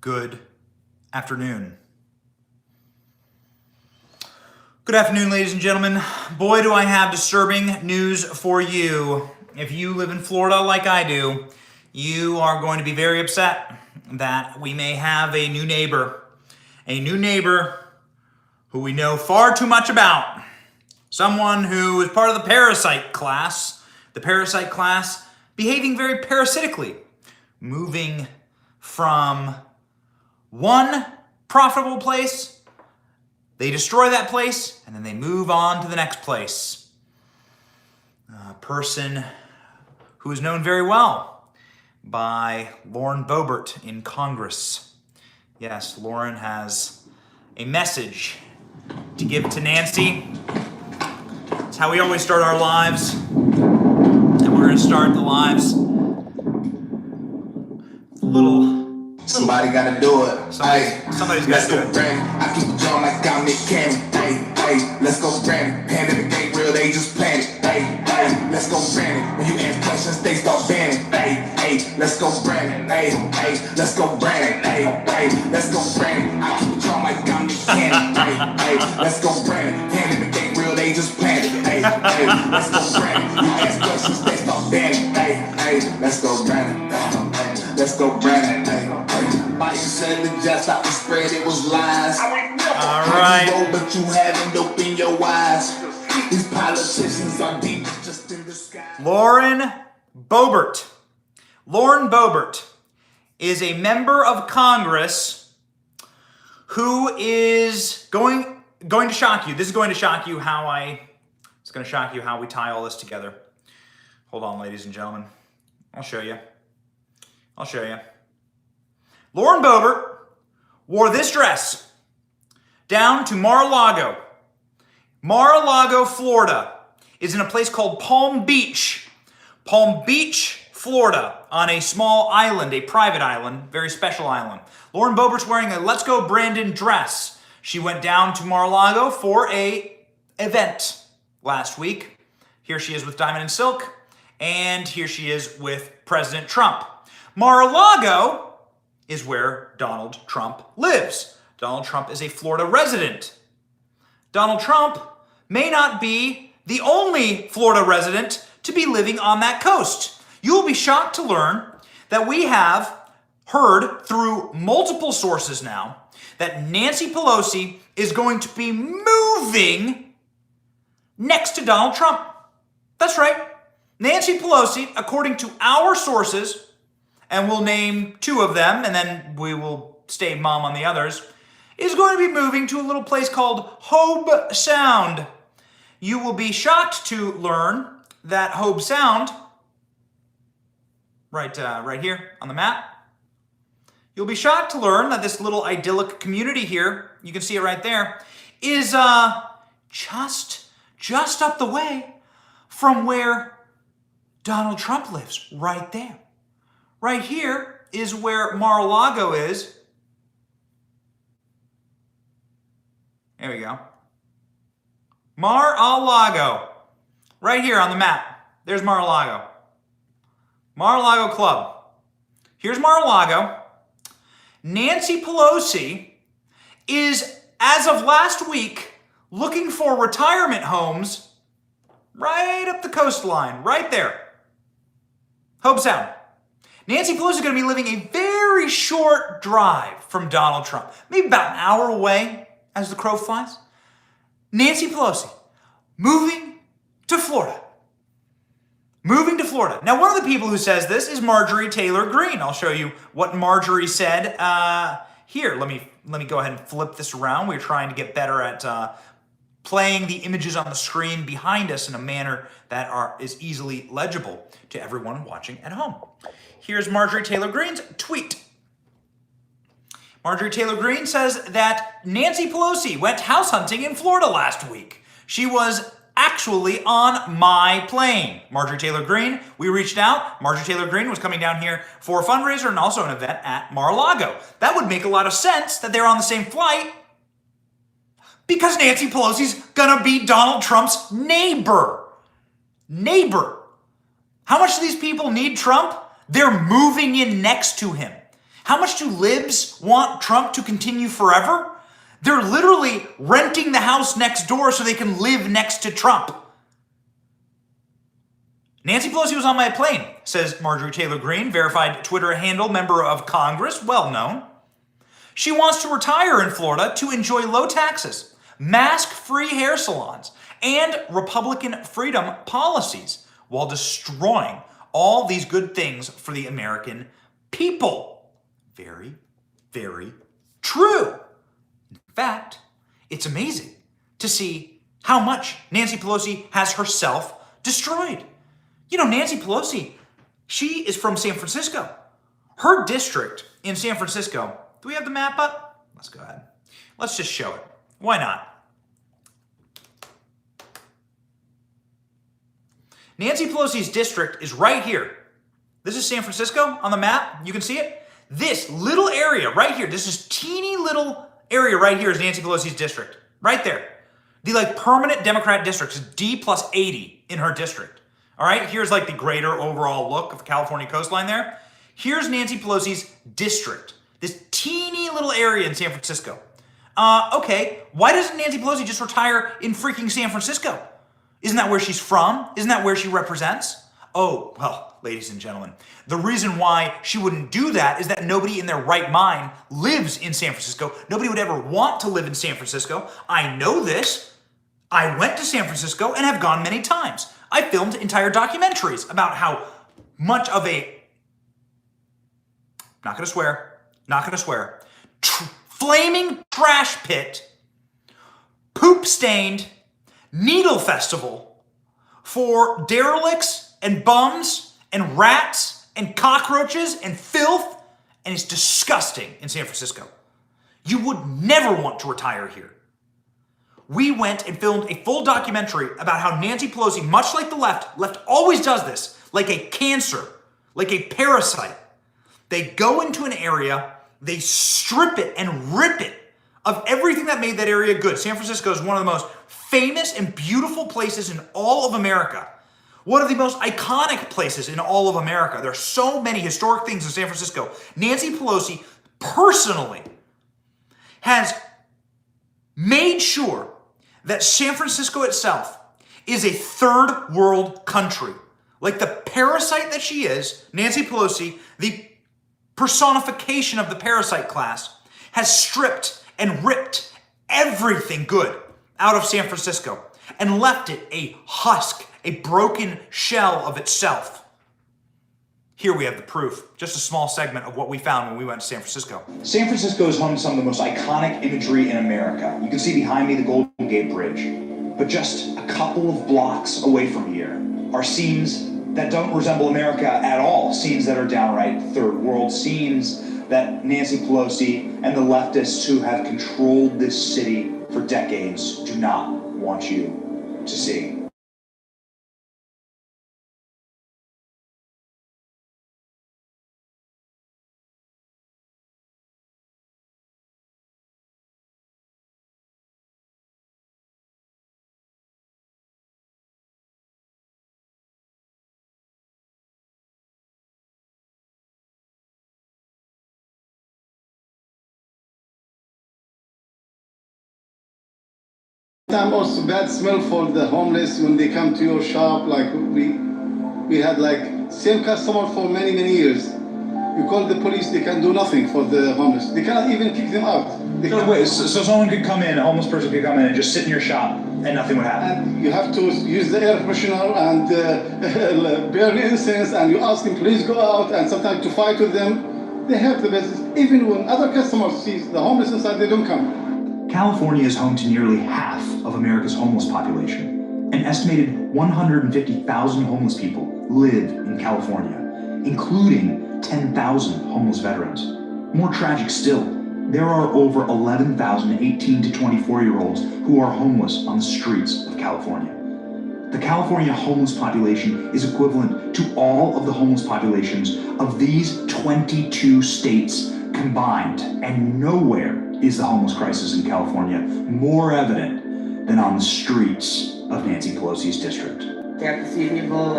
good afternoon. Good afternoon, ladies and gentlemen. Boy, do I have disturbing news for you. If you live in Florida like I do, you are going to be very upset that we may have a new neighbor who we know far too much about. Someone who is part of the parasite class behaving very parasitically, moving from one profitable place, they destroy that place, and then they move on to the next place. A person who is known very well by Lauren Boebert in Congress. Yes, Lauren has a message to give to Nancy. It's how we always start our lives, and we're going to start the lives a little. Somebody gotta do it. Somebody's gotta do it. I keep it going like I'm Nick Cannon. Hey, let's go Brandon. Pandemic ain't real, they just panic. Hey, let's go Brandon. When you ask questions, they start banning. Hey, let's go Brandon. Hey, let's go Brandon. Hey, let's go Brandon. I keep it going like I'm Nick Cannon. Hey, let's go Brandon. Pandemic ain't real, they just panic. Hey, let's go Brandon. You ask questions, they start banning. Hey, let's go Brandon. Let's go Brandon. Biden said the just out the spread, it was lies. All right. But you haven't opened your eyes. These politicians are deep, just in disguise. Lauren Boebert. Lauren Boebert is a member of Congress who is going to shock you. This is going to shock you it's going to shock you how we tie all this together. Hold on, ladies and gentlemen. I'll show you. Lauren Boebert wore this dress down to Mar-a-Lago. Mar-a-Lago, Florida is in a place called Palm Beach. Palm Beach, Florida, on a small island, a private island, very special island. Lauren Boebert's wearing a Let's Go Brandon dress. She went down to Mar-a-Lago for an event last week. Here she is with Diamond and Silk, and here she is with President Trump. Mar-a-Lago is where Donald Trump lives. Donald Trump is a Florida resident. Donald Trump may not be the only Florida resident to be living on that coast. You will be shocked to learn that we have heard through multiple sources now that Nancy Pelosi is going to be moving next to Donald Trump. That's right. Nancy Pelosi, according to our sources, and we'll name two of them, and then we will stay mum on the others, is going to be moving to a little place called Hobe Sound. You will be shocked to learn that Hobe Sound, right here on the map, you'll be shocked to learn that this little idyllic community here, you can see it right there, is just up the way from where Donald Trump lives, right there. Right here is where Mar-a-Lago is. There we go. Mar-a-Lago. Right here on the map. There's Mar-a-Lago. Mar-a-Lago Club. Here's Mar-a-Lago. Nancy Pelosi is, as of last week, looking for retirement homes right up the coastline, right there. Hobe Sound. Nancy Pelosi is going to be living a very short drive from Donald Trump. Maybe about an hour away as the crow flies. Nancy Pelosi moving to Florida. Now, one of the people who says this is Marjorie Taylor Greene. I'll show you what Marjorie said here. Let me go ahead and flip this around. We're trying to get better at playing the images on the screen behind us in a manner that is easily legible to everyone watching at home. Here's Marjorie Taylor Greene's tweet. Marjorie Taylor Greene says that Nancy Pelosi went house hunting in Florida last week. She was actually on my plane. Marjorie Taylor Greene, we reached out. Marjorie Taylor Greene was coming down here for a fundraiser and also an event at Mar-a-Lago. That would make a lot of sense that they're on the same flight because Nancy Pelosi's gonna be Donald Trump's neighbor. How much do these people need Trump? They're moving in next to him. How much do libs want Trump to continue forever? They're literally renting the house next door so they can live next to Trump. Nancy Pelosi was on my plane, says Marjorie Taylor Greene, verified Twitter handle, member of Congress, well known. She wants to retire in Florida to enjoy low taxes, mask-free hair salons, and Republican freedom policies while destroying all these good things for the American people. Very, very true. In fact, it's amazing to see how much Nancy Pelosi has herself destroyed. You know, Nancy Pelosi, she is from San Francisco. Her district in San Francisco, do we have the map up? Let's go ahead. Let's just show it. Why not? Nancy Pelosi's district is right here. This is San Francisco on the map. You can see it. This little area right here, this is teeny little area right here is Nancy Pelosi's district. Right there. The permanent Democrat district is D plus 80 in her district. All right, here's the greater overall look of the California coastline there. Here's Nancy Pelosi's district, this teeny little area in San Francisco. Okay, why doesn't Nancy Pelosi just retire in freaking San Francisco? Isn't that where she's from? Isn't that where she represents? Oh, well, ladies and gentlemen, the reason why she wouldn't do that is that nobody in their right mind lives in San Francisco. Nobody would ever want to live in San Francisco. I know this. I went to San Francisco and have gone many times. I filmed entire documentaries about how much of a, not gonna swear, flaming trash pit, poop-stained needle festival for derelicts and bums and rats and cockroaches and filth, and it's disgusting in San Francisco. You would never want to retire here. We went and filmed a full documentary about how Nancy Pelosi, much like the left always does this, like a cancer, like a parasite. They go into an area, they strip it and rip it of everything that made that area good. San Francisco is one of the most famous and beautiful places in all of America. One of the most iconic places in all of America. There are so many historic things in San Francisco. Nancy Pelosi personally has made sure that San Francisco itself is a third world country. Like the parasite that she is, Nancy Pelosi, the personification of the parasite class, has stripped and ripped everything good out of San Francisco and left it a husk, a broken shell of itself. Here we have the proof, just a small segment of what we found when we went to San Francisco. San Francisco is home to some of the most iconic imagery in America. You can see behind me the Golden Gate Bridge. But just a couple of blocks away from here are scenes that don't resemble America at all. Scenes that are downright third world, scenes that Nancy Pelosi and the leftists who have controlled this city for decades do not want you to see. Also bad smell for the homeless when they come to your shop. Like we had same customer for many years. You call the police, they can do nothing for the homeless. They cannot even kick them out. So someone could come in, a homeless person could come in and just sit in your shop and nothing would happen. And you have to use the air freshener and burn incense, and you ask them please go out, and sometimes to fight with them. They have the business. Even when other customers see the homeless inside, they don't come. California is home to nearly half of America's homeless population. An estimated 150,000 homeless people live in California, including 10,000 homeless veterans. More tragic still, there are over 11,000 18 to 24-year-olds who are homeless on the streets of California. The California homeless population is equivalent to all of the homeless populations of these 22 states combined, and nowhere is the homeless crisis in California more evident than on the streets of Nancy Pelosi's district. You have to see people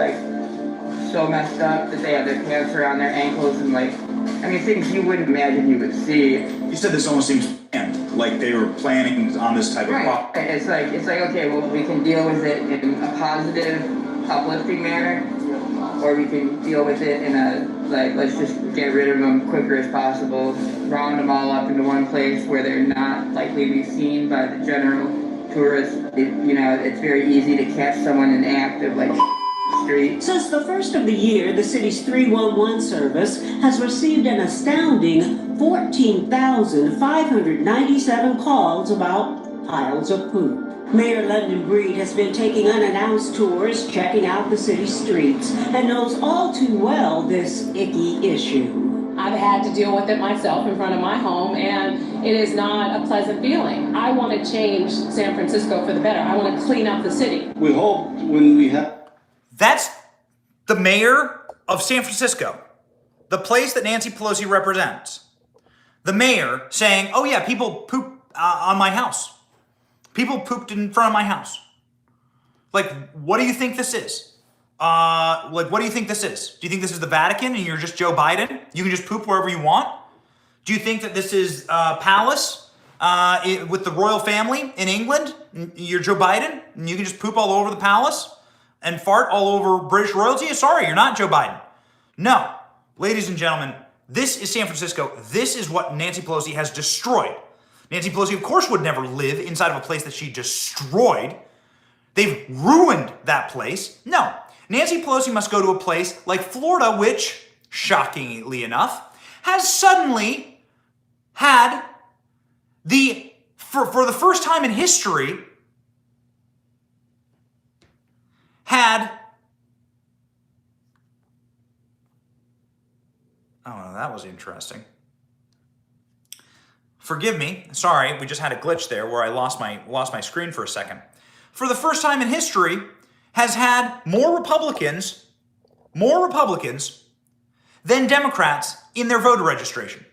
so messed up that they have their pants around their ankles and like, I mean, things you wouldn't imagine you would see. You said this almost seems planned, like they were planning on this type of Right. It's like, okay, well, we can deal with it in a positive, uplifting manner, or we can deal with it in a, like, let's just get rid of them quicker as possible, round them all up into one place where they're not likely to be seen by the general tourist. It's very easy to catch someone in the act of like street. Since the first of the year, the city's 311 service has received an astounding 14,597 calls about piles of poop. Mayor London Breed has been taking unannounced tours, checking out the city's streets, and knows all too well this icky issue. I've had to deal with it myself in front of my home, and it is not a pleasant feeling. I want to change San Francisco for the better. I want to clean up the city. We hope when we have... That's the mayor of San Francisco, the place that Nancy Pelosi represents. The mayor saying, oh yeah, people poop on my house. People pooped in front of my house. Like, what do you think this is? What do you think this is? Do you think this is the Vatican and you're just Joe Biden? You can just poop wherever you want? Do you think that this is Palace with the royal family in England? You're Joe Biden and you can just poop all over the palace and fart all over British royalty? Sorry, you're not Joe Biden. No. Ladies and gentlemen, this is San Francisco. This is what Nancy Pelosi has destroyed. Nancy Pelosi, of course, would never live inside of a place that she destroyed. They've ruined that place. No. Nancy Pelosi must go to a place like Florida, which, shockingly enough, has suddenly had for the first time in history, oh, that was interesting. Forgive me, sorry, we just had a glitch there where I lost my screen for a second. For the first time in history, has had more Republicans than Democrats in their voter registration.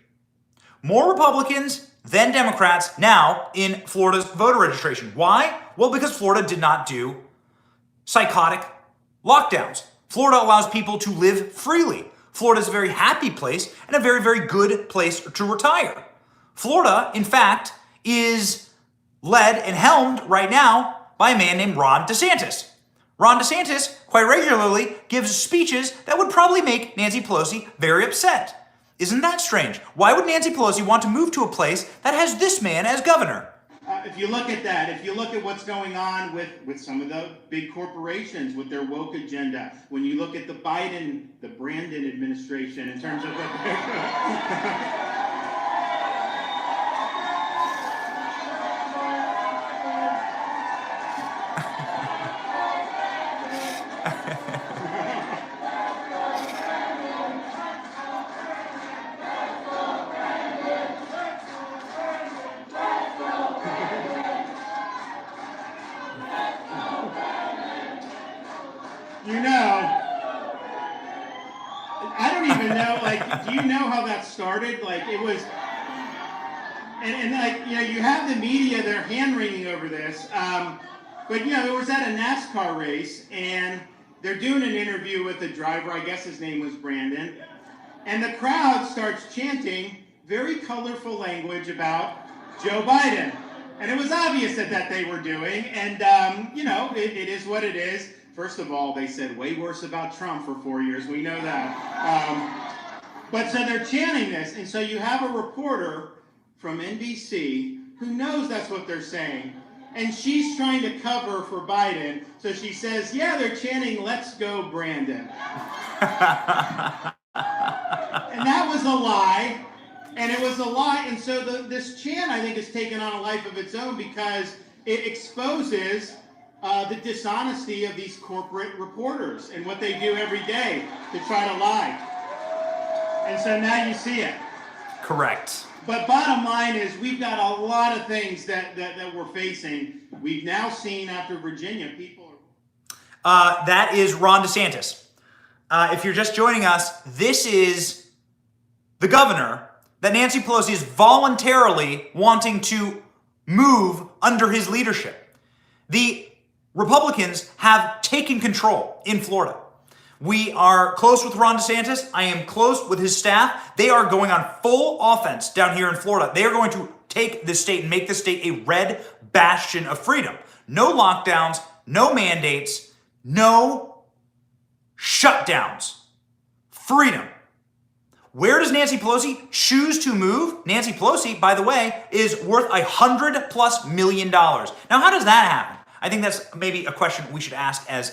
More Republicans than Democrats now in Florida's voter registration. Why? Well, because Florida did not do psychotic lockdowns. Florida allows people to live freely. Florida is a very happy place and a very, very good place to retire. Florida, in fact, is led and helmed right now by a man named Ron DeSantis. Ron DeSantis quite regularly gives speeches that would probably make Nancy Pelosi very upset. Isn't that strange? Why would Nancy Pelosi want to move to a place that has this man as governor? If you look at that, if you look at what's going on with some of the big corporations with their woke agenda, when you look at the Brandon administration in terms of what I don't even know, like, do you know how that started? Like, it was, and like, you have the media, they're hand-wringing over this, but, it was at a NASCAR race, and they're doing an interview with the driver, I guess his name was Brandon, and the crowd starts chanting very colorful language about Joe Biden. And it was obvious that they were doing, and, it is what it is. First of all, they said way worse about Trump for 4 years. We know that. But so they're chanting this. And so you have a reporter from NBC who knows that's what they're saying. And she's trying to cover for Biden. So she says, yeah, they're chanting, let's go, Brandon. And that was a lie. And it was a lie. And so this chant, I think, has taken on a life of its own because it exposes the dishonesty of these corporate reporters and what they do every day to try to lie. And so now you see it. Correct. But bottom line is we've got a lot of things that we're facing. We've now seen after Virginia, people are... That is Ron DeSantis. If you're just joining us, this is the governor that Nancy Pelosi is voluntarily wanting to move under his leadership. The Republicans have taken control in Florida. We are close with Ron DeSantis. I am close with his staff. They are going on full offense down here in Florida. They are going to take this state and make this state a red bastion of freedom. No lockdowns, no mandates, no shutdowns. Freedom. Where does Nancy Pelosi choose to move? Nancy Pelosi, by the way, is worth $100+ million. Now, how does that happen? I think that's maybe a question we should ask as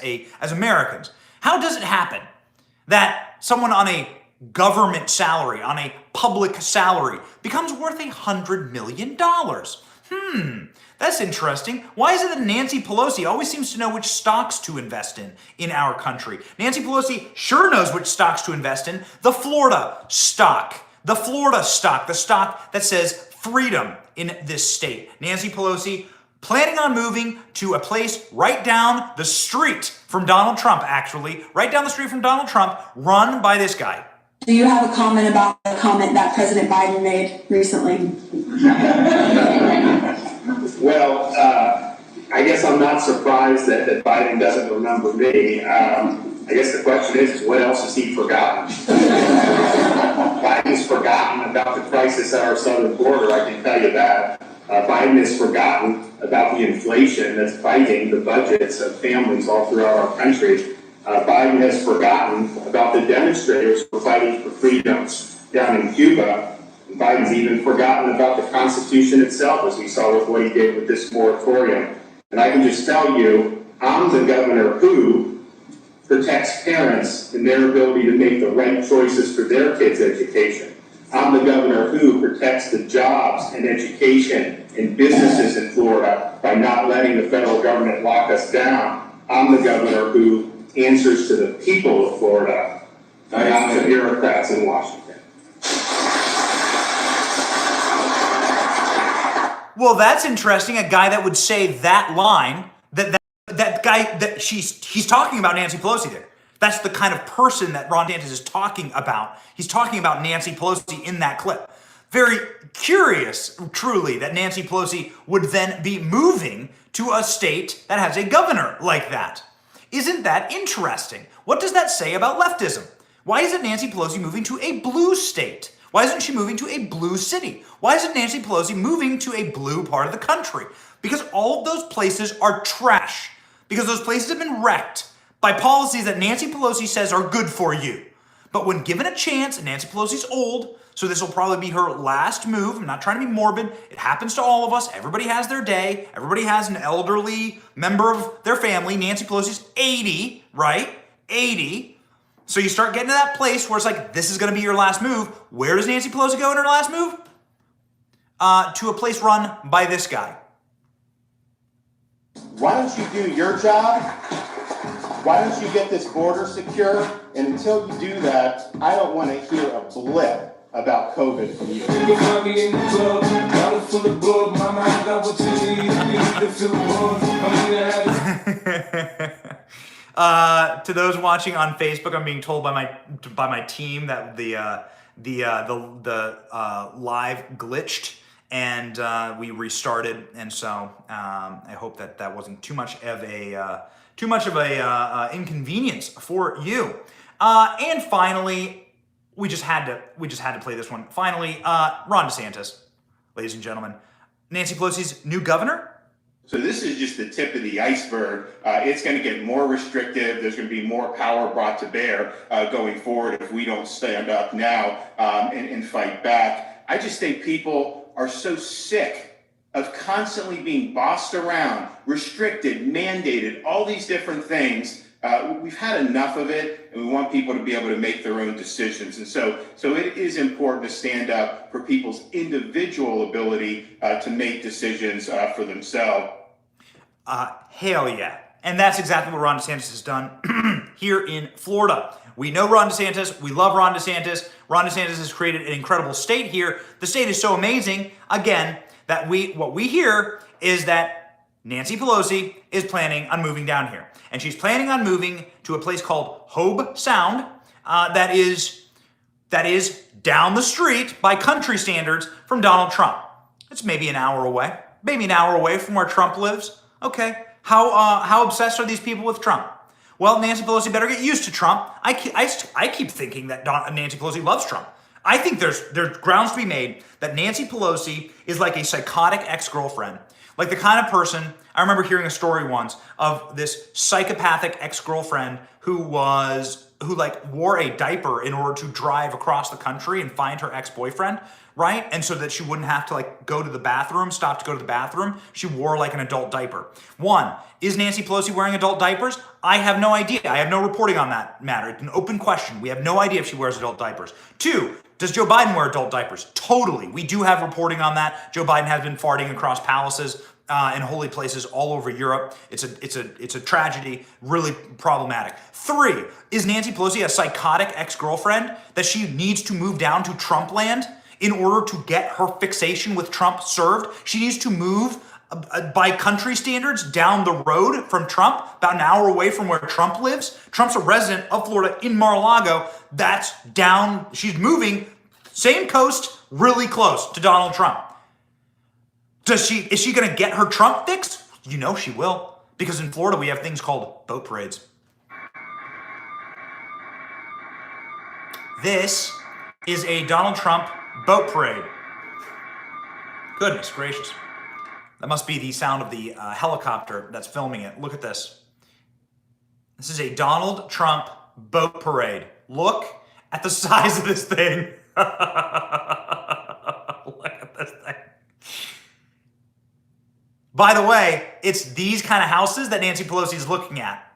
Americans. How does it happen that someone on a government salary, on a public salary, becomes worth $100 million? That's interesting. Why is it that Nancy Pelosi always seems to know which stocks to invest in our country? Nancy Pelosi sure knows which stocks to invest in. The Florida stock, the stock that says freedom in this state. Nancy Pelosi planning on moving to a place right down the street from Donald Trump, actually, right down the street from Donald Trump, run by this guy. Do you have a comment about the comment that President Biden made recently? Well, I guess I'm not surprised that Biden doesn't remember me. I guess the question is what else has he forgotten? Biden's forgotten about the crisis at our southern border, I can tell you that. Biden has forgotten about the inflation that's biting the budgets of families all throughout our country. Biden has forgotten about the demonstrators who are fighting for freedoms down in Cuba. And Biden's even forgotten about the Constitution itself, as we saw with what he did with this moratorium. And I can just tell you, I'm the governor who protects parents in their ability to make the right choices for their kids' education. I'm the governor who protects the jobs and education and businesses in Florida by not letting the federal government lock us down. I'm the governor who answers to the people of Florida, not the bureaucrats in Washington. Well, that's interesting. A guy that would say that line, that guy, that he's talking about Nancy Pelosi there. That's the kind of person that Ron DeSantis is talking about. He's talking about Nancy Pelosi in that clip. Very curious, truly, that Nancy Pelosi would then be moving to a state that has a governor like that. Isn't that interesting? What does that say about leftism? Why isn't Nancy Pelosi moving to a blue state? Why isn't she moving to a blue city? Why isn't Nancy Pelosi moving to a blue part of the country? Because all of those places are trash. Because those places have been wrecked by policies that Nancy Pelosi says are good for you. But when given a chance, and Nancy Pelosi's old, so this will probably be her last move. I'm not trying to be morbid. It happens to all of us. Everybody has their day. Everybody has an elderly member of their family. Nancy Pelosi's 80, right? 80. So you start getting to that place where it's like, this is going to be your last move. Where does Nancy Pelosi go in her last move? To a place run by this guy. Why don't you do your job? Why don't you get this border secure? And until you do that, I don't want to hear a blip about COVID from you. To those watching on Facebook, I'm being told by my team that the live glitched and we restarted, and so I hope that wasn't too much of a inconvenience for you. And finally, we just had to play this one. Finally, Ron DeSantis, ladies and gentlemen, Nancy Pelosi's new governor. So this is just the tip of the iceberg. It's going to get more restrictive. There's going to be more power brought to bear going forward if we don't stand up now and fight back. I just think people are so sick of constantly being bossed around, restricted, mandated, all these different things. We've had enough of it, and we want people to be able to make their own decisions. And so it is important to stand up for people's individual ability to make decisions for themselves. Hell yeah. And that's exactly what Ron DeSantis has done here in Florida. We know Ron DeSantis. We love Ron DeSantis. Ron DeSantis has created an incredible state here. The state is so amazing, again, that what we hear is that Nancy Pelosi is planning on moving down here. And she's planning on moving to a place called Hobe Sound that is down the street by country standards from Donald Trump. It's maybe an hour away from where Trump lives. Okay, how obsessed are these people with Trump? Well, Nancy Pelosi better get used to Trump. I keep thinking that Nancy Pelosi loves Trump. I think there's grounds to be made that Nancy Pelosi is like a psychotic ex-girlfriend. Like the kind of person, I remember hearing a story once of this psychopathic ex-girlfriend who wore a diaper in order to drive across the country and find her ex-boyfriend, right? And so that she wouldn't have to go to the bathroom, stop to go to the bathroom, she wore like an adult diaper. One, is Nancy Pelosi wearing adult diapers? I have no idea. I have no reporting on that matter. It's an open question. We have no idea if she wears adult diapers. Two, does Joe Biden wear adult diapers? Totally. We do have reporting on that. Joe Biden has been farting across palaces and holy places all over Europe. It's a tragedy, really problematic. Three, is Nancy Pelosi a psychotic ex-girlfriend that she needs to move down to Trump land in order to get her fixation with Trump served? She needs to move by country standards down the road from Trump, about an hour away from where Trump lives. Trump's a resident of Florida in Mar-a-Lago. That's down, she's moving, same coast, really close to Donald Trump. Is she gonna get her Trump fix? You know she will, because in Florida we have things called boat parades. This is a Donald Trump boat parade. Goodness gracious. That must be the sound of the helicopter that's filming it. Look at this. This is a Donald Trump boat parade. Look at the size of this thing. Look at this thing. By the way, it's these kind of houses that Nancy Pelosi is looking at.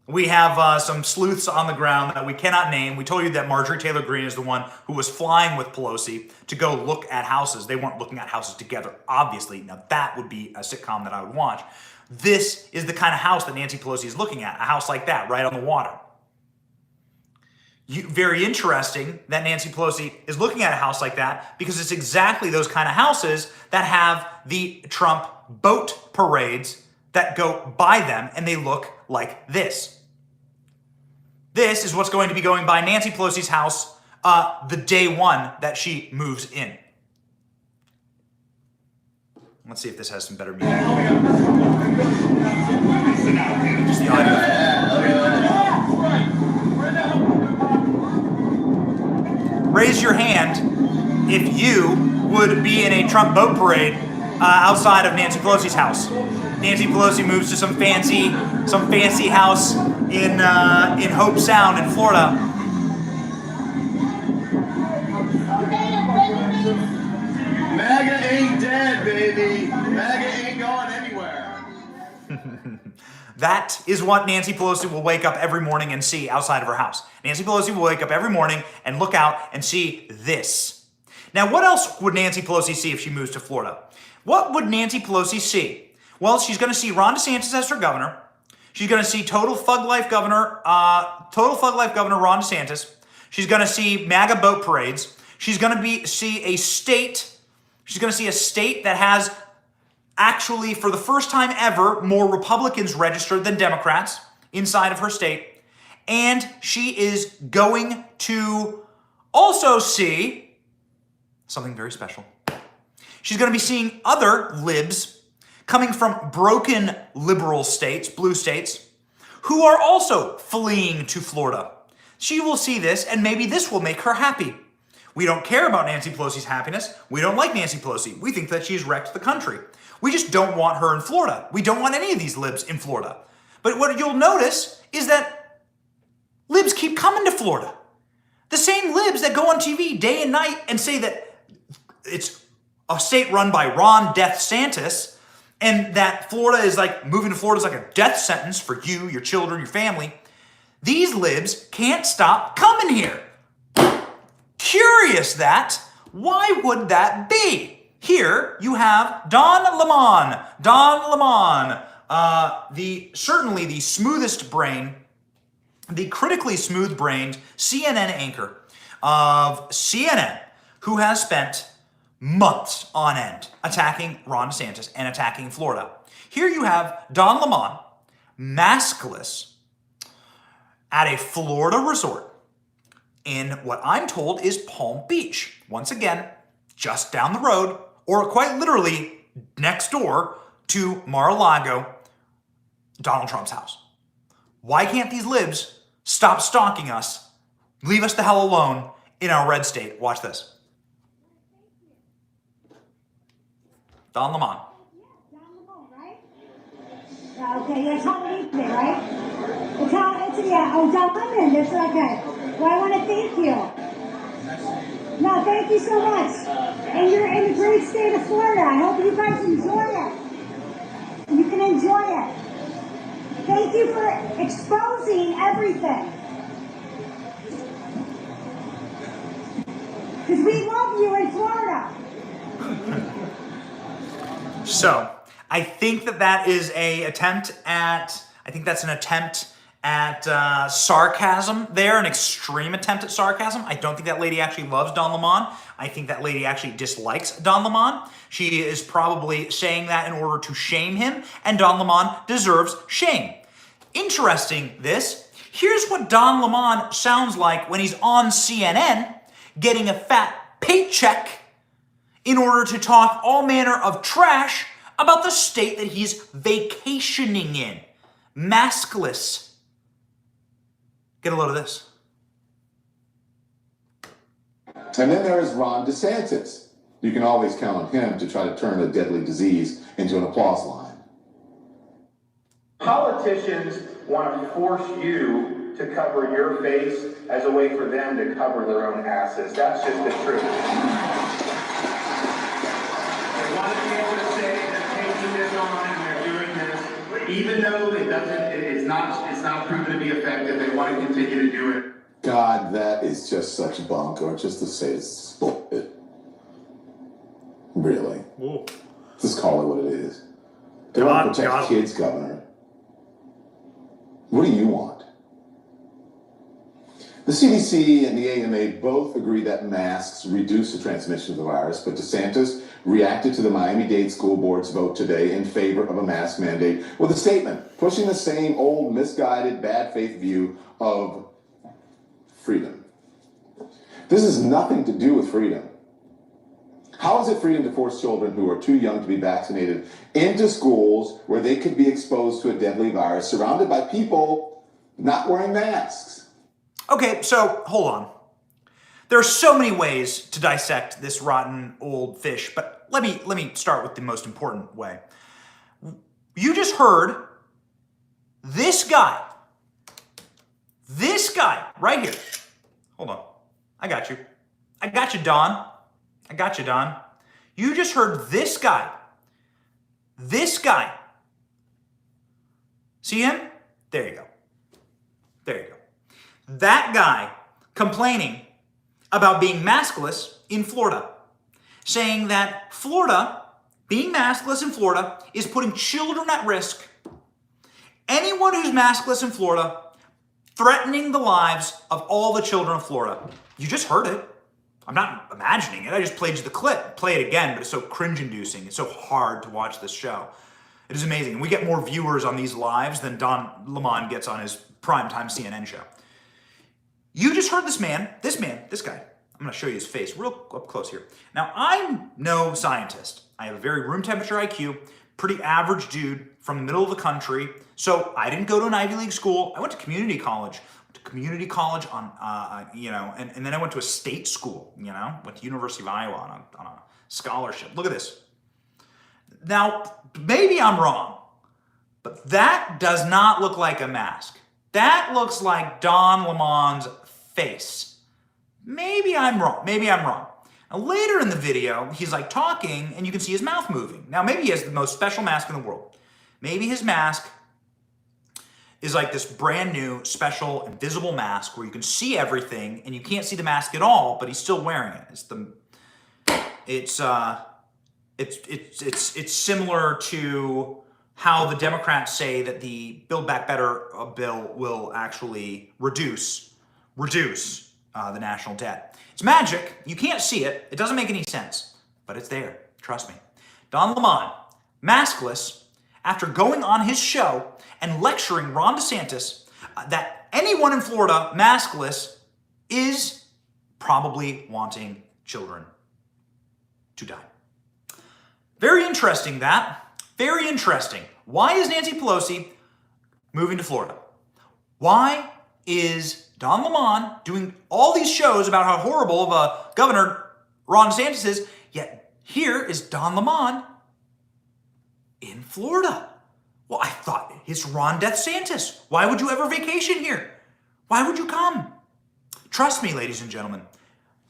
We have some sleuths on the ground that we cannot name. We told you that Marjorie Taylor Greene is the one who was flying with Pelosi to go look at houses. They weren't looking at houses together, obviously. Now that would be a sitcom that I would watch. This is the kind of house that Nancy Pelosi is looking at, a house like that, right on the water. Very interesting that Nancy Pelosi is looking at a house like that because it's exactly those kind of houses that have the Trump boat parades that go by them and they look like this. This is what's going to be going by Nancy Pelosi's house the day one that she moves in. Let's see if this has some better music. Just the audio. Raise your hand if you would be in a Trump boat parade outside of Nancy Pelosi's house. Nancy Pelosi moves to some fancy house in Hope Sound in Florida. MAGA ain't dead, baby. MAGA ain't going anywhere. That is what Nancy Pelosi will wake up every morning and see outside of her house. Nancy Pelosi will wake up every morning and look out and see this. Now, what else would Nancy Pelosi see if she moves to Florida? What would Nancy Pelosi see? Well, she's going to see Ron DeSantis as her governor. She's going to see total thug life governor Ron DeSantis. She's going to see MAGA boat parades. She's going to see a state that has actually, for the first time ever, more Republicans registered than Democrats inside of her state. And she is going to also see something very special. She's going to be seeing other libs coming from broken liberal states, blue states, who are also fleeing to Florida. She will see this, and maybe this will make her happy. We don't care about Nancy Pelosi's happiness. We don't like Nancy Pelosi. We think that she's wrecked the country. We just don't want her in Florida. We don't want any of these libs in Florida. But what you'll notice is that libs keep coming to Florida. The same libs that go on TV day and night and say that it's a state run by Ron DeSantis, and that Florida is moving to Florida is like a death sentence for you, your children, your family. These libs can't stop coming here. Curious that. Why would that be? Here you have Don Lemon. Certainly the smoothest brain, the critically smooth-brained CNN anchor of CNN, who has spent months on end attacking Ron DeSantis and attacking Florida. Here you have Don Lemon, maskless, at a Florida resort in what I'm told is Palm Beach. Once again, just down the road, or quite literally next door to Mar-a-Lago, Donald Trump's house. Why can't these libs stop stalking us? Leave us the hell alone in our red state. Watch this. Don Lemon. Okay, yeah, Tom Lemon, right? Don Lemon, that's okay. Well, I want to thank you. No, thank you so much. And you're in the great state of Florida. I hope you guys enjoy it. You can enjoy it. Thank you for exposing everything. Because we love you in Florida. So, I think that is an attempt at sarcasm there, an extreme attempt at sarcasm. I don't think that lady actually loves Don Lemon. I think that lady actually dislikes Don Lemon. She is probably saying that in order to shame him, and Don Lemon deserves shame. Interesting this. Here's what Don Lemon sounds like when he's on CNN getting a fat paycheck in order to talk all manner of trash about the state that he's vacationing in. Maskless. Get a load of this. And then there is Ron DeSantis. You can always count on him to try to turn a deadly disease into an applause line. Politicians want to force you to cover your face as a way for them to cover their own asses. That's just the truth. They want to be able to say they're taking this on and they're doing this, even though it's not proven to be effective. They want to continue to do it. God, that is just such bunk, or just to say it's bullshit. Really. Ooh. Just call it what it is. They want to protect kids, Governor. What do you want? The CDC and the AMA both agree that masks reduce the transmission of the virus, but DeSantis reacted to the Miami-Dade School Board's vote today in favor of a mask mandate with a statement pushing the same old misguided, bad faith view of freedom. This has nothing to do with freedom. How is it freedom to force children who are too young to be vaccinated into schools where they could be exposed to a deadly virus surrounded by people not wearing masks? Okay, so hold on. There are so many ways to dissect this rotten old fish, but let me start with the most important way. You just heard this guy right here. Hold on. I got you, Don. I got you, Don. You just heard this guy. See him? There you go. That guy complaining about being maskless in Florida, saying that Florida, being maskless in Florida, is putting children at risk. Anyone who's maskless in Florida, threatening the lives of all the children of Florida. You just heard it. I'm not imagining it. I just played you the clip. Play it again, but it's so cringe-inducing. It's so hard to watch this show. It is amazing. We get more viewers on these lives than Don Lemon gets on his primetime CNN show. You just heard this guy. I'm going to show you his face real up close here. Now, I'm no scientist. I have a very room temperature IQ, pretty average dude from the middle of the country. So I didn't go to an Ivy League school. I went to community college. On, and then I went to a state school, went to University of Iowa on a scholarship. Look at this. Now, maybe I'm wrong, but that does not look like a mask. That looks like Don Lemon's face. Maybe I'm wrong. Now, later in the video, he's like talking and you can see his mouth moving. Now, maybe he has the most special mask in the world. Maybe his mask is like this brand new, special, invisible mask where you can see everything and you can't see the mask at all, but he's still wearing it. It's similar to how the Democrats say that the Build Back Better bill will actually reduce the national debt. It's magic. You can't see it. It doesn't make any sense, but it's there. Trust me. Don Lemon, maskless, after going on his show and lecturing Ron DeSantis that anyone in Florida maskless is probably wanting children to die. Very interesting that. Very interesting. Why is Nancy Pelosi moving to Florida? Why is Don Lemon doing all these shows about how horrible of a governor Ron DeSantis is, yet here is Don Lemon in Florida? Well, I thought it's Ron DeSantis. Why would you ever vacation here? Why would you come? Trust me, ladies and gentlemen.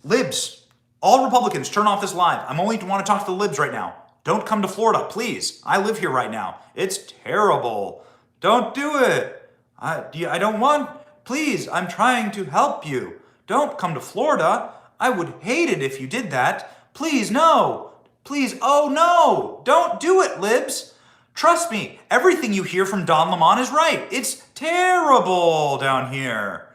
Libs, all Republicans, turn off this live. I'm only want to talk to the libs right now. Don't come to Florida, please. I live here right now. It's terrible. Don't do it. I don't want, please, I'm trying to help you. Don't come to Florida. I would hate it if you did that. Please, no. Please, oh no. Don't do it, libs. Trust me, everything you hear from Don Lemon is right. It's terrible down here.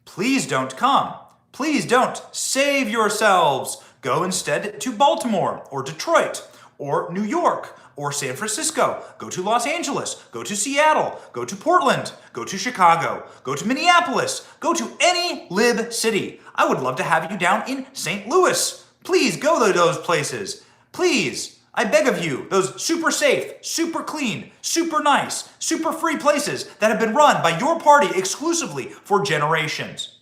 Please don't come. Please don't. Save yourselves. Go instead to Baltimore or Detroit or New York or San Francisco. Go to Los Angeles. Go to Seattle. Go to Portland. Go to Chicago. Go to Minneapolis. Go to any lib city. I would love to have you down in St. Louis. Please go to those places. Please. I beg of you, those super safe, super clean, super nice, super free places that have been run by your party exclusively for generations.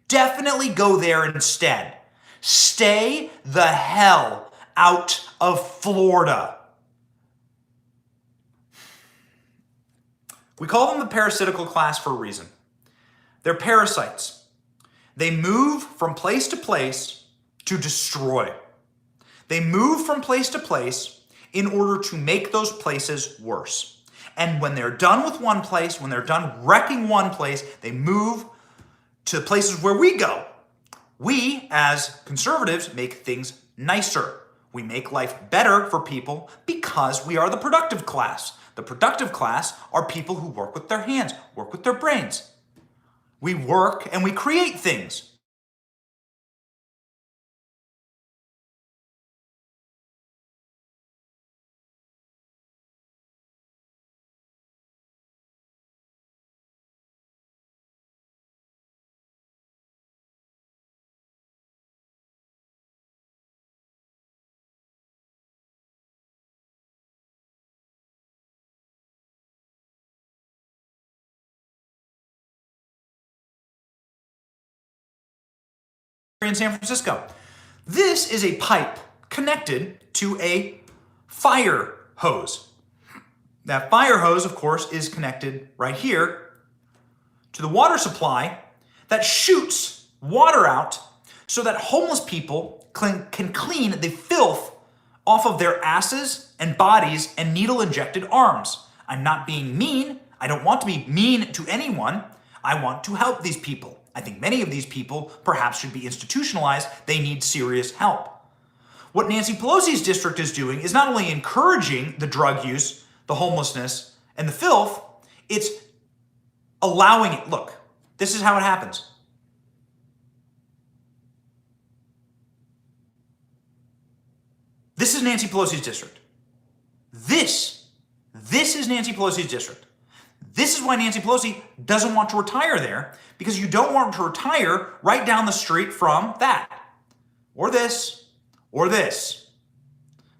Definitely go there instead. Stay the hell out of Florida. We call them the parasitical class for a reason. They're parasites. They move from place to place to destroy. They move from place to place in order to make those places worse. And when they're done with one place, when they're done wrecking one place, they move to places where we go. We, as conservatives, make things nicer. We make life better for people because we are the productive class. The productive class are people who work with their hands, work with their brains. We work and we create things. In San Francisco. This is a pipe connected to a fire hose. That fire hose, of course, is connected right here to the water supply that shoots water out so that homeless people can clean the filth off of their asses and bodies and needle-injected arms. I'm not being mean. I don't want to be mean to anyone. I want to help these people. I think many of these people perhaps should be institutionalized. They need serious help. What Nancy Pelosi's district is doing is not only encouraging the drug use, the homelessness, and the filth, it's allowing it. Look, this is how it happens. This is Nancy Pelosi's district. This is Nancy Pelosi's district. This is why Nancy Pelosi doesn't want to retire there, because you don't want to retire right down the street from that, or this, or this.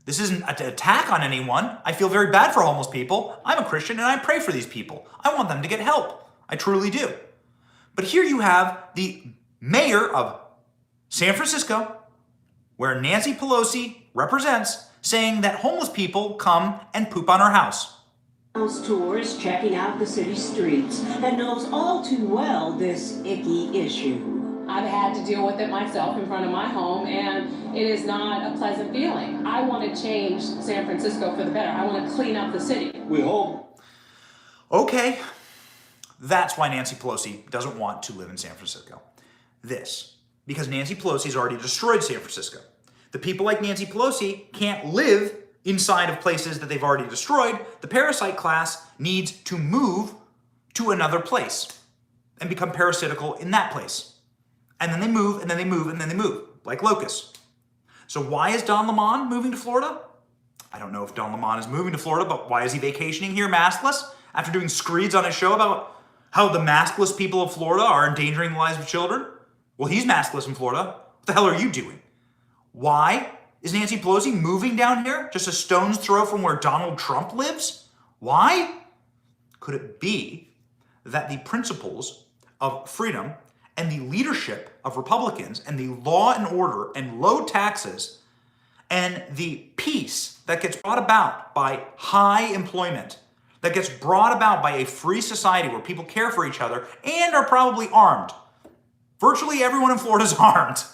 This isn't an attack on anyone. I feel very bad for homeless people. I'm a Christian and I pray for these people. I want them to get help. I truly do. But here you have the mayor of San Francisco, where Nancy Pelosi represents, saying that homeless people come and poop on her house. Tours checking out the city streets and knows all too well this icky issue. I've had to deal with it myself in front of my home, and it is not a pleasant feeling. I want to change San Francisco for the better. I want to clean up the city. We hope. Okay, that's why Nancy Pelosi doesn't want to live in San Francisco. Because Nancy Pelosi's already destroyed San Francisco. The people like Nancy Pelosi can't live inside of places that they've already destroyed. The parasite class needs to move to another place and become parasitical in that place. And then they move, and then they move, and then they move, like locusts. So why is Don Lemon moving to Florida? I don't know if Don Lemon is moving to Florida, but why is he vacationing here maskless after doing screeds on his show about how the maskless people of Florida are endangering the lives of children? Well, he's maskless in Florida. What the hell are you doing? Why is Nancy Pelosi moving down here just a stone's throw from where Donald Trump lives? Why? Could it be that the principles of freedom and the leadership of Republicans and the law and order and low taxes and the peace that gets brought about by high employment, that gets brought about by a free society where people care for each other and are probably armed. Virtually everyone in Florida is armed.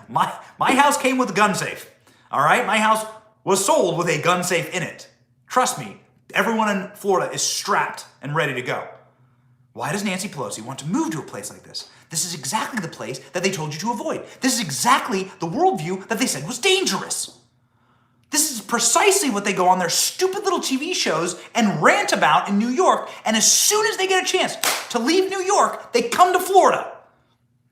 My house came with a gun safe. All right? My house was sold with a gun safe in it. Trust me, everyone in Florida is strapped and ready to go. Why does Nancy Pelosi want to move to a place like this? This is exactly the place that they told you to avoid. This is exactly the worldview that they said was dangerous. This is precisely what they go on their stupid little TV shows and rant about in New York. And as soon as they get a chance to leave New York, they come to Florida.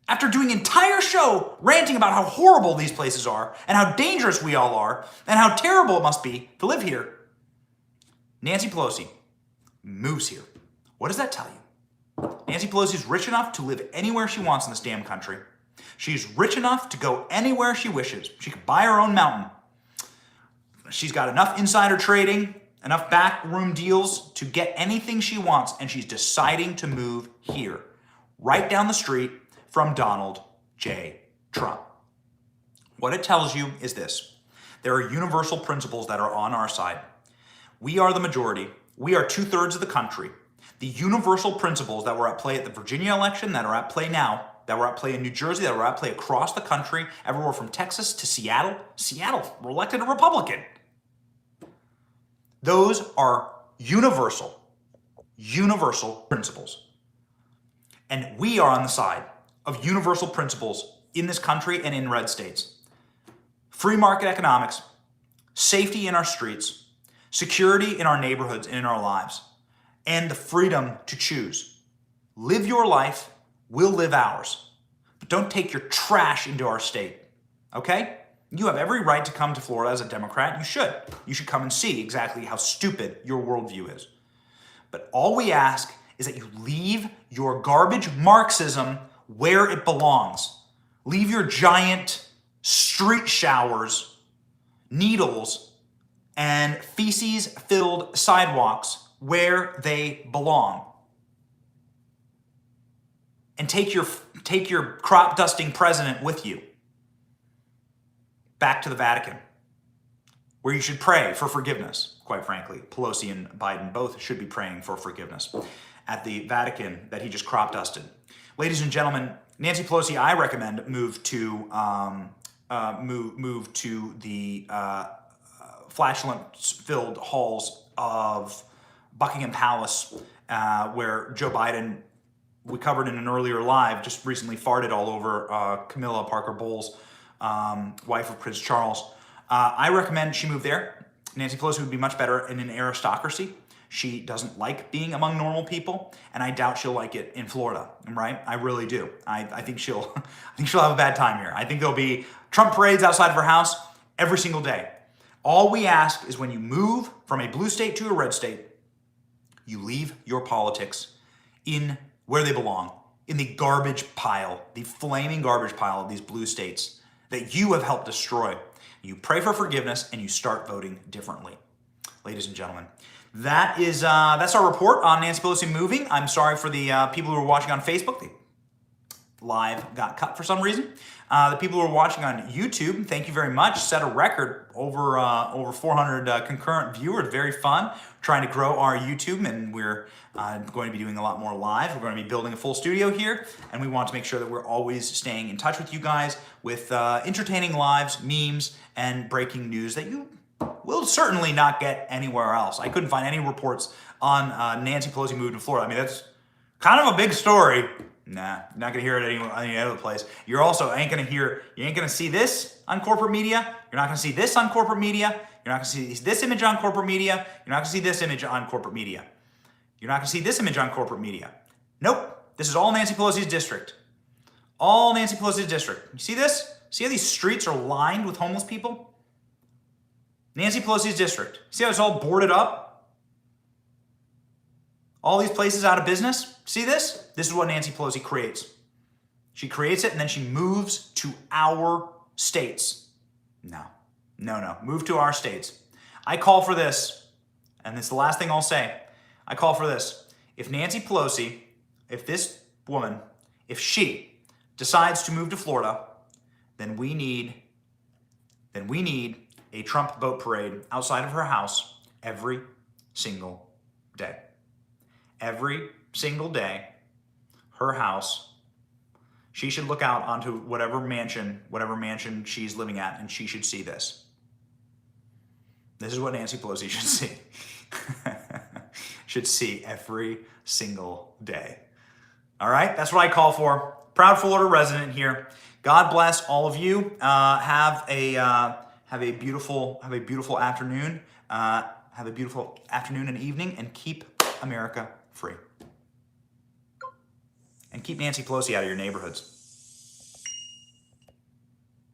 After doing an entire show ranting about how horrible these places are and how dangerous we all are and how terrible it must be to live here, Nancy Pelosi moves here. What does that tell you? Nancy Pelosi is rich enough to live anywhere she wants in this damn country. She's rich enough to go anywhere she wishes. She could buy her own mountain. She's got enough insider trading, enough backroom deals to get anything she wants, and she's deciding to move here, right down the street from Donald J. Trump. What it tells you is this. There are universal principles that are on our side. We are the majority. We are 2/3 of the country. The universal principles that were at play at the Virginia election, that are at play now, that were at play in New Jersey, that were at play across the country, everywhere from Texas to Seattle. Seattle elected a Republican. Those are universal principles. And we are on the side of universal principles in this country and in red states. Free market economics, safety in our streets, security in our neighborhoods and in our lives, and the freedom to choose. Live your life, we'll live ours. But don't take your trash into our state, okay? You have every right to come to Florida as a Democrat. You should. You should come and see exactly how stupid your worldview is. But all we ask is that you leave your garbage Marxism where it belongs. Leave your giant street showers, needles, and feces-filled sidewalks where they belong. And take your crop-dusting president with you back to the Vatican, where you should pray for forgiveness, quite frankly. Pelosi and Biden both should be praying for forgiveness at the Vatican that he just crop-dusted. Ladies and gentlemen, Nancy Pelosi, I recommend move to the flatulence-filled halls of Buckingham Palace, where Joe Biden, we covered in an earlier live, just recently farted all over Camilla Parker Bowles, wife of Prince Charles. I recommend she move there. Nancy Pelosi would be much better in an aristocracy. She doesn't like being among normal people, and I doubt she'll like it in Florida, right? I really do. I think she'll have a bad time here. I think there'll be Trump parades outside of her house every single day. All we ask is when you move from a blue state to a red state, you leave your politics in where they belong, in the garbage pile, the flaming garbage pile of these blue states that you have helped destroy. You pray for forgiveness and you start voting differently. Ladies and gentlemen, that's our report on Nancy Pelosi moving. I'm sorry for the people who are watching on Facebook. The live got cut for some reason. The people who are watching on YouTube, thank you very much. Set a record over 400 concurrent viewers. Very fun. Trying to grow our YouTube, and we're going to be doing a lot more live. We're going to be building a full studio here, and we want to make sure that we're always staying in touch with you guys with entertaining lives, memes, and breaking news that you will certainly not get anywhere else. I couldn't find any reports on Nancy Pelosi moving to Florida. I mean, that's kind of a big story. Nah, you're not gonna hear it any other place. You ain't gonna see this on corporate media. You're not gonna see this on corporate media. You're not gonna see this image on corporate media. You're not gonna see this image on corporate media. You're not gonna see this image on corporate media. Nope, this is all Nancy Pelosi's district. All Nancy Pelosi's district. You see this? See how these streets are lined with homeless people? Nancy Pelosi's district. See how it's all boarded up? All these places out of business. See this? This is what Nancy Pelosi creates. She creates it and then she moves to our states. No. Move to our states. I call for this, and it's the last thing I'll say. I call for this. if Nancy Pelosi, if this woman, if she decides to move to Florida, then we need a Trump boat parade outside of her house every single day. Every single day, her house, she should look out onto whatever mansion she's living at, and she should see this. This is what Nancy Pelosi should see. Should see every single day. All right, that's what I call for. Proud Florida resident here. God bless all of you. Have a beautiful afternoon. Have a beautiful afternoon and evening, and keep America free. And keep Nancy Pelosi out of your neighborhoods.